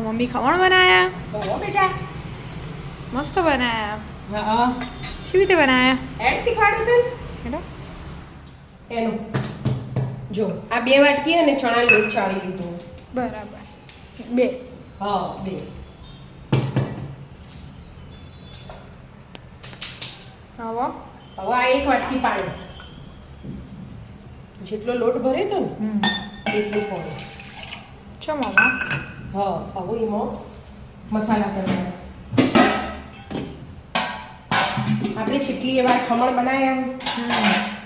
Mummy khaman બનાયા? ઓ બેટા મસ્ત બનાયા. હા કેવી રીતે બનાયા? એડ શીખવાડું તને હેડો. એનું જો આ 2 વાટકી અને ચણા લોટ ચાળી લીધો. બરાબર. 2. હા 2. હવે આ 1 વાટકી પાણી. જેટલો લોટ ભરે તો ને એટલું પાણી. ચમોમાં હા હવે એમાં મસાલા કરવાના. આપણે જેટલી વાર ખમણ બનાવ્યા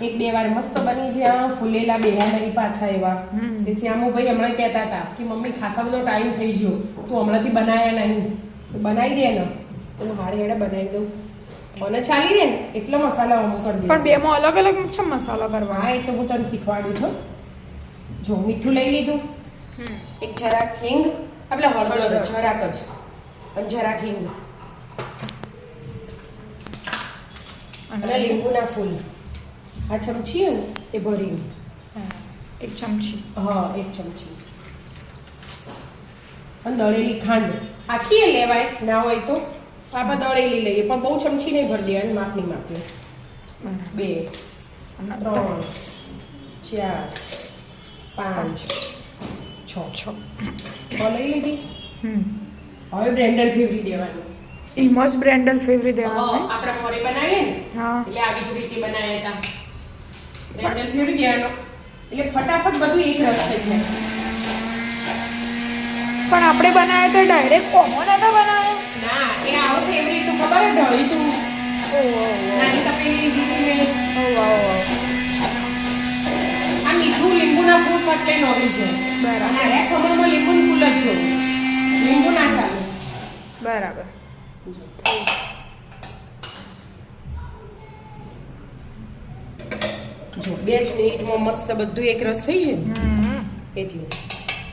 1-2 વાર મસ્ત બની ગયા, ફૂલેલા બેહ્યા નહીં પાછા એવા. તે શ્યામુભાઈ હમણાં કહેતા હતા કે મમ્મી ખાસા બધો ટાઈમ થઈ ગયો, તું હમણાંથી બનાવ્યા નહીં, તો બનાવી દે ને. તો હું હારે હેડે બનાવી દઉં, મને ચાલી રહે ને એટલો મસાલા અમુક કરી દે. પણ બેમાં અલગ અલગ છે મસાલો કરવા. હા એ તો હું તને શીખવાડું છું. જો મીઠું લઈ લીધું, એક જરાક હિંગ, આપણે હળદર જરાક જ, અને જરાક હિંગ, અને લીંબુના ફૂલ. આ ચમચી ને એ ભરી 1 ચમચી. હા 1 ચમચી. અને દળેલી ખાંડ આખી લેવાય, ના હોય તો આપણે દળેલી લઈએ, પણ બહુ ચમચી નહીં ભરી દેવાની, માપની માપની. 2 3 4 5 6 લઈ લીધી. હવે બ્રેન્ડલ ફેવરી દેવાનું. ઈ મસ્ત બ્રેન્ડલ ફેવરી દેવાનું. આપણે ઘરે બનાવીએ ને હા એટલે આવી જ રીતે બનાવ્યા હતા. બ્રેન્ડલ ફેવરી દેવાનો એટલે ફટાફટ બધું એક રસ થઈ જાય. પણ આપણે બનાવ્યા તો ડાયરેક્ટ કોમન હતા બનાવ્યા. ના એ આવો ફેવરી તો ખબર જ ઢળી તું નાની તપેલી લીધી મેં. આ મીઠું લીંબુના ફૂલ ફટકે નોરી છે. બરાબર. અને આ ખમણમાં લીંબુનું ફૂલ જ જોવું, લીંબુ ના ચાલે. બરાબર. જો 2 જ મિનિટમાં મસ્ત બધું એક રસ થઈ જાય એટલે.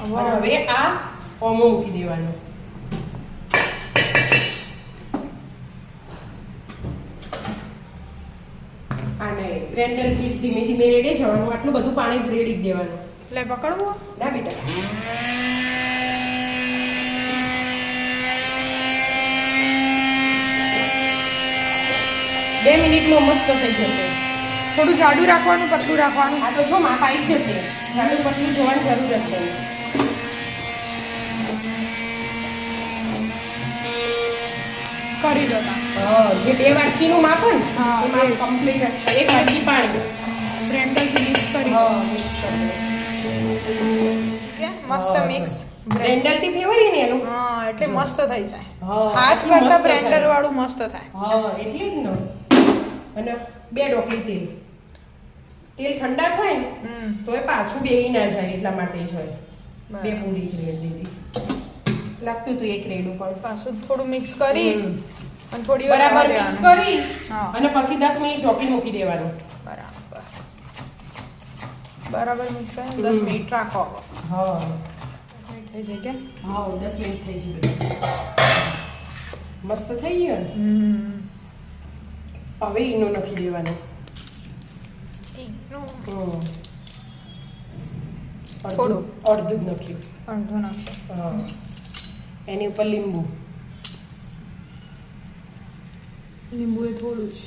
અને હવે આ ઓમો મૂકી દેવાનો. આને ગ્રેન્ડર ચીઝ ધીમે ધીમે રેડે જવાનું, આટલું બધું પાણી રેડી જ દેવાનું. લે પકડવો ના બેટા, 2 મિનિટમાં મસ્ત થઈ જશે. થોડું જાડું રાખવાનું, પતલું રાખવાનું. આ તો જો માપ આવી જ જશે, જાડું પતલું જોવાની જરૂર હશે. કરી દો તા. જે 2 વાટકીનું માપ હોય ને હા, એ માપ કમ્પ્લીટ જ છે. 1 વાટકી પાણી બ્રેન્ડરથી મિક્સ કરી દો. મિક્સ કરી કે મસ્ત મિક્સ. બ્રેન્ડલથી ફેવરી ને એનું. હા એટલે મસ્ત થઈ જાય. હા, હાથ એટલું કરતા મસ્ત બ્રેન્ડર થાય. વાળું મસ્ત થાય. હા એટલે જ ને. અને 2 ડોકલી તેલ. તેલ ઠંડા થાય ને તો એ પાછું બેહી ના જાય, એટલા માટે જ હોય. 2 પૂરી જ રેડ દીધી. લાગતું તું 1 રેડું પણ પાછું થોડું મિક્સ કરી અને થોડી વાર બરાબર રહેવા મિક્સ દેવાનું. કરી હા. અને પછી 10 મિનિટ ઢોકી મૂકી દેવાનું. બરાબર મિક્સ કરી 10 મિનિટ રાખો. હા 10 મિનિટ થઈ જાય કે? હા 10 મિનિટ થઈ ગઈ. મસ્ત થઈ ગયું ને. હવે ઈનો નાખી દેવાનું. થોડું. અડધું જ નાખ્યું. અડધું નાખો. હા એની ઉપર લીંબુ. લીંબુ એ થોડું જ.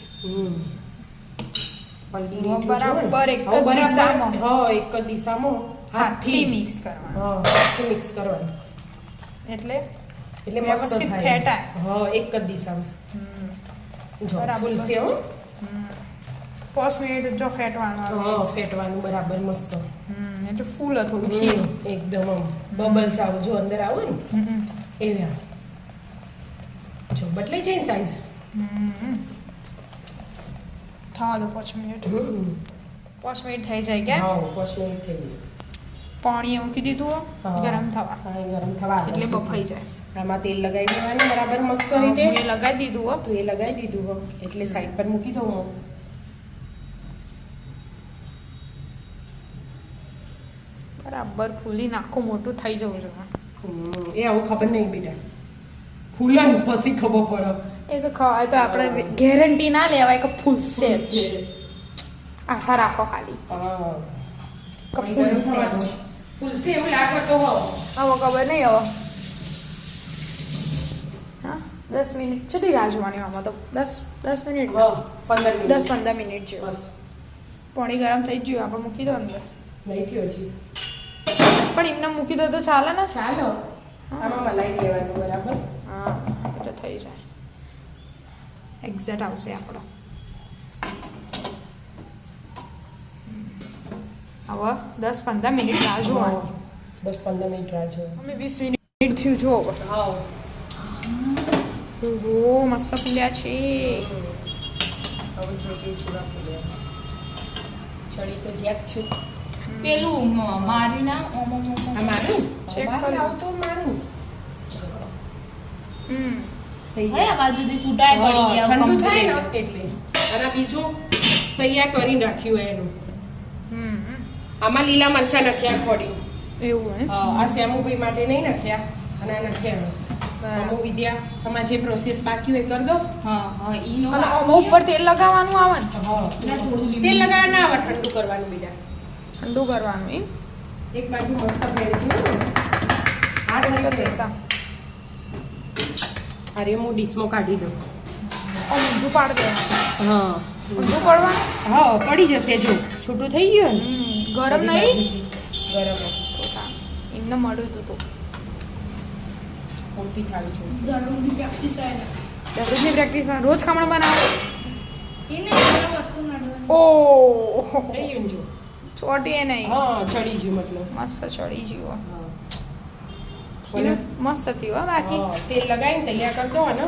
હલ્દી બરાબર એક જ દિશામાં. હા એક જ દિશામાં હાથથી મિક્સ કરવાનું. હા હાથથી મિક્સ કરવાનું. એટલે એટલે મસ્ત વ્યવસ્થિત થાય. ફેટાય. હા એક જ દિશામાં. જો બરાબર. ફૂલશે હો. 5 મિનિટ જો ફેટવાનું આવે. હા ફેટવાનું બરાબર મસ્ત. એટલે ફૂલ થોડું ખીરું. એકદમ આમ બબલ્સ આવું જો અંદર આવે ને એવા. જો બદલાઈ જાય સાઈઝ. થવા દો 5 મિનિટ. 5 મિનિટ થઈ જાય કે? હા 5 મિનિટ થઈ ગઈ. પાણી મૂકી દીધું હા. ગરમ થવા. પાણી ગરમ થવા દે. એટલે બફાઈ જાય. આમાં તેલ લગાવી દેવાનું બરાબર મસ્ત મેં રીતે. લગાવી દીધું હો. તો એ લગાવી દીધું હો એટલે સાઈડ પર મૂકી દઉં હું. બરાબર ફૂલી નાખું મોટું થઈ જવું જોઈએ. એ આવું ખબર નહીં બેટા, ફૂલન પછી ખબર પડે. એ તો ખવાય તો આપણે ગેરંટી ના લેવાય કે ફૂલશે જ. આશા રાખો ખાલી હા કે ફૂલશે જ. ફૂલશે એવું લાગે તો હો. હવે ખબર નહીં હવે 10 મિનિટ કેટલી રાહ જોવાની આમાં તો 10 મિનિટ હા 15 મિનિટ 10-15 મિનિટ જેવું બસ પાણી ગરમ થઈ જ ગયું આપણે મૂકી દો અંદર નહીં થયો હજી પણ એમને મૂકી દો તો ચાલે ને ચાલો આમાં મલાઈ દેવાનું બરાબર હા એટલે થઈ જાય એક્ઝેક્ટ આવશે આપણો હવે 10-15 મિનિટ રાહ જોવાની 10-15 મિનિટ રાહ જોવાની અમે 20 મિનિટ થયું જો હવે હા ઓહો મસ્ત ફૂલ્યા છે હવે જોઈએ જેવા ફૂલ્યા ચડી તો જ્યાક છું પેલું મારી ના આ મારું Check બહાર કરો. આવતો મારું થઈ હે ગયા આ બાજુથી સુટાય પડી ગયા ઠંડુ થાય ને complete. એટલે અને આ બીજું તૈયાર કરીને રાખ્યું એનું આમાં લીલા મરચાં નાખ્યા ખોડી એવું હે આ શ્યામુભાઈ માટે નહીં નાખ્યા અને આ નાખ્યા બરાબર. અમુ વિદ્યા તમારે જે પ્રોસેસ બાકી હોય કરી દો હા હા ઈનો અને આમાં ઉપર તેલ લગાવવાનું આવે ને થોડું તેલ લગાવવા ના આવે ઠંડુ કરવાનું બીજા ઠંડુ કરવાનું એમ એક બાજુ મસ્ત ભેળ છે આ તો ઠંડુ દેતા અરે હું ડીશમાં કાઢી દઉં ઊંધું પાડ દેવાનું હા ઊંધું પડવાનું હા પડી જશે જો છૂટું થઈ ગયું ને ગરમ બધી નહીં બાજુથી. ગરમ જ. તો સારું. એમને મળ્યું હતું તો મોટી થાળી છું દરરોજની પ્રેક્ટિસમાં રોજ ખમણ બનાવો ઓ થઈ ગયું ને જો ચોટીએ નહીં હા ચડી ગયું મતલબ મસ્ત ચડી ગયો હા. થયું મસ્ત થયું હો બાકી હા, તેલ લગાવીને તૈયાર કરી દો ને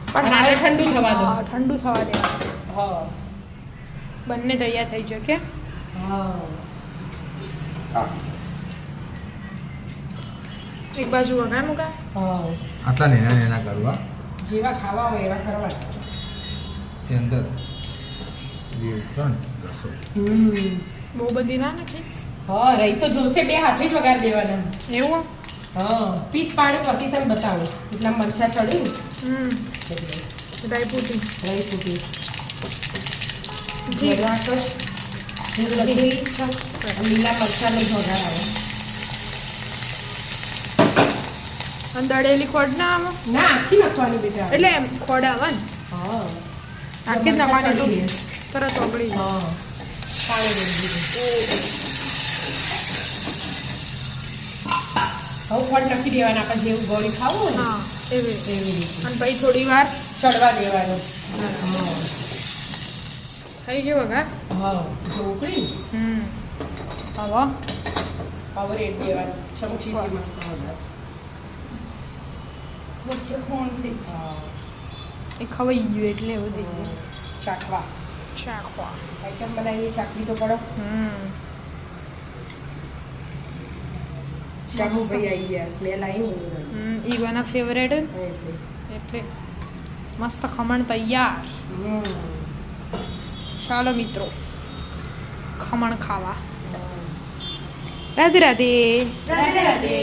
પણ અને આને ઠંડુ થવા દો હા, ઠંડુ થવા દેવાનું હા બંને તૈયાર થઈ જાય કે હા એક બાજુ વઘાર મૂકા હા આટલા નેના કરવા જેવા ખાવા હોય એવા કરવા તે અંદર લીવ ત્રણ રસો બહુ બધી ના નથી હા રહી તો જોશે બે હાથે જ વગાર દેવાના એવું હા પીસ પાડે પછી તને બતાવું એટલા મરચા ચડી ને ડ્રાયફ્રૂટી રહી ફૂટી ઘી. જરાક જ હું લખેલી જ છે લીલા મરચાં નહીં વઘાર આવે અને દળેલી ખોડ ના આવે ના આખી નાખવાની બેટા એટલે એમ ખોડ આવે ને હા આખી જ મરચાં નાખવાની ચડી તો રહે. તરત ઓગળી જાય હા પાણી રેડી દીધું હવે ખોટ નાખી દેવાના આપણે જેવું ગોળી ખાવું હોય ને હા એવી એવી રીતે અને પછી થોડી વાર ચડવા દેવાનું થઈ ગયો વઘાર હા જો ઉકળી હવે હવે રેડ દેવાનું ચમચીથી મસ્ત વઘાર. વચ્ચે ખોણ થઈ હા એ ખવાઈ ગયું એટલે એવું થઈ ગયું ચાખવા ચાખવા આઈટમ બનાવીએ ચાખવી તો પડો શાહુભાઈ આવી ગયા સ્મેલ આવી ને એની ઘણી. ઈવાના ફેવરેટ હા, એટલે એટલે મસ્ત ખમણ તૈયાર ચાલો મિત્રો ખમણ ખાવા રાધે રાધે રાધે રાધે